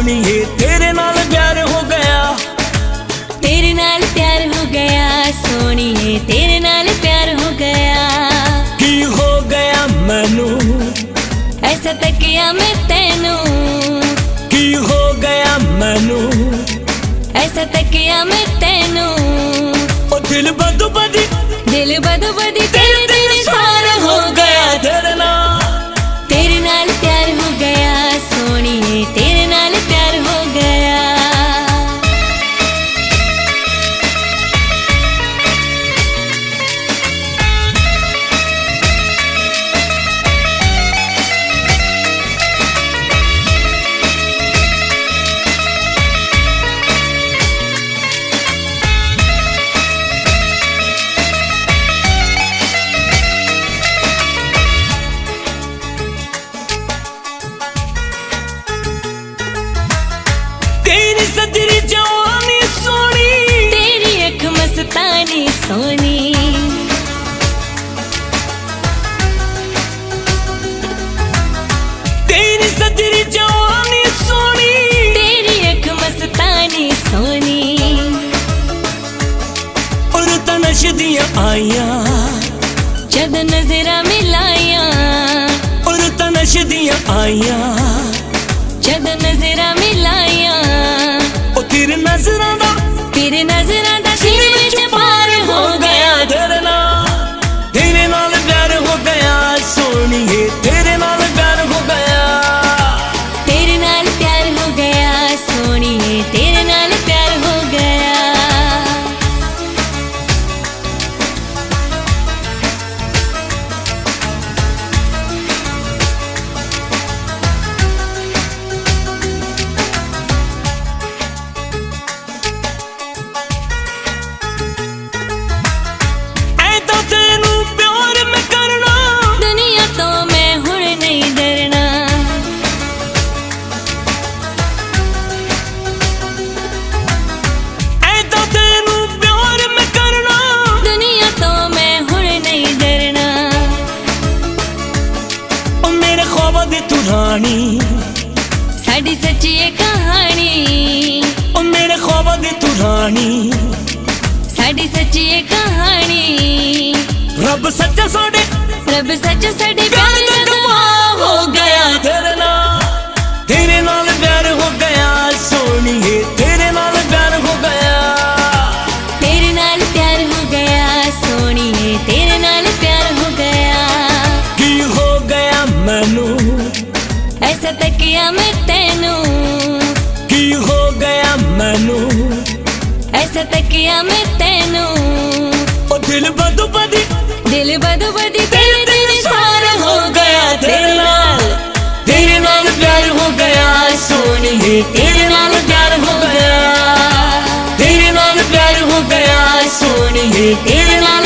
सोनिए तेरे नाल प्यार हो गया, तेरे नाल प्यार हो गया सोनिए, तेरे नाल प्यार हो गया। की हो गया मैनू ऐसा तकिया मैं तेनू, की हो गया मैनू ऐसा तकिया मैं तेनू। ओ दिल बदो बदी, दिल बदो बदी तेरे दिल सारा हो गया। तेरे नाल प्यार हो गया सोनिए, तेरे नाल प्यार हो गया। तेरी सजरी जवानी सोनी, तेरी अख मस्तानी सोनी, तेरी सजरी जवानी सोनी, तेरी अख मस्तानी सोनी। और तनश दियां आईया जद नजरा मिलाया, और तनश दियां आईया जद नजरा मिलाया। ओ तेरे नजरां दा सिर विच पार हो गया। तेरे नाल प्यार हो गया सोनिए, तेरे नाल प्यार हो गया, तेरे नाल प्यार हो गया सोनिए, तेरे नाल प्यार हो गया। रानी साडी सच्ची ये कहानी, ओ मेरे ख्वाबा दी तू रानी, साडी सच्ची ये कहानी। रब सच्चा साडे प्यार दा गवाह हो गया। तेरे नाल प्यार हो गया सोनिए, तेरे नाल प्यार हो गया, तेरे नाल प्यार हो गया सोनिए, तेरे नाल प्यार हो गया। की हो गया मैनू ऐसा तकिया मैं तेनू, की हो गया मैनू ऐसा तकिया मैं तेनू। ओ दिल बदो बदी तेरे दिल सारा हो गया। तेरे नाल प्यार हो गया सोनिए, तेरे नाल प्यार हो गया, तेरे नाल प्यार हो गया सोनिए, तेरे नाल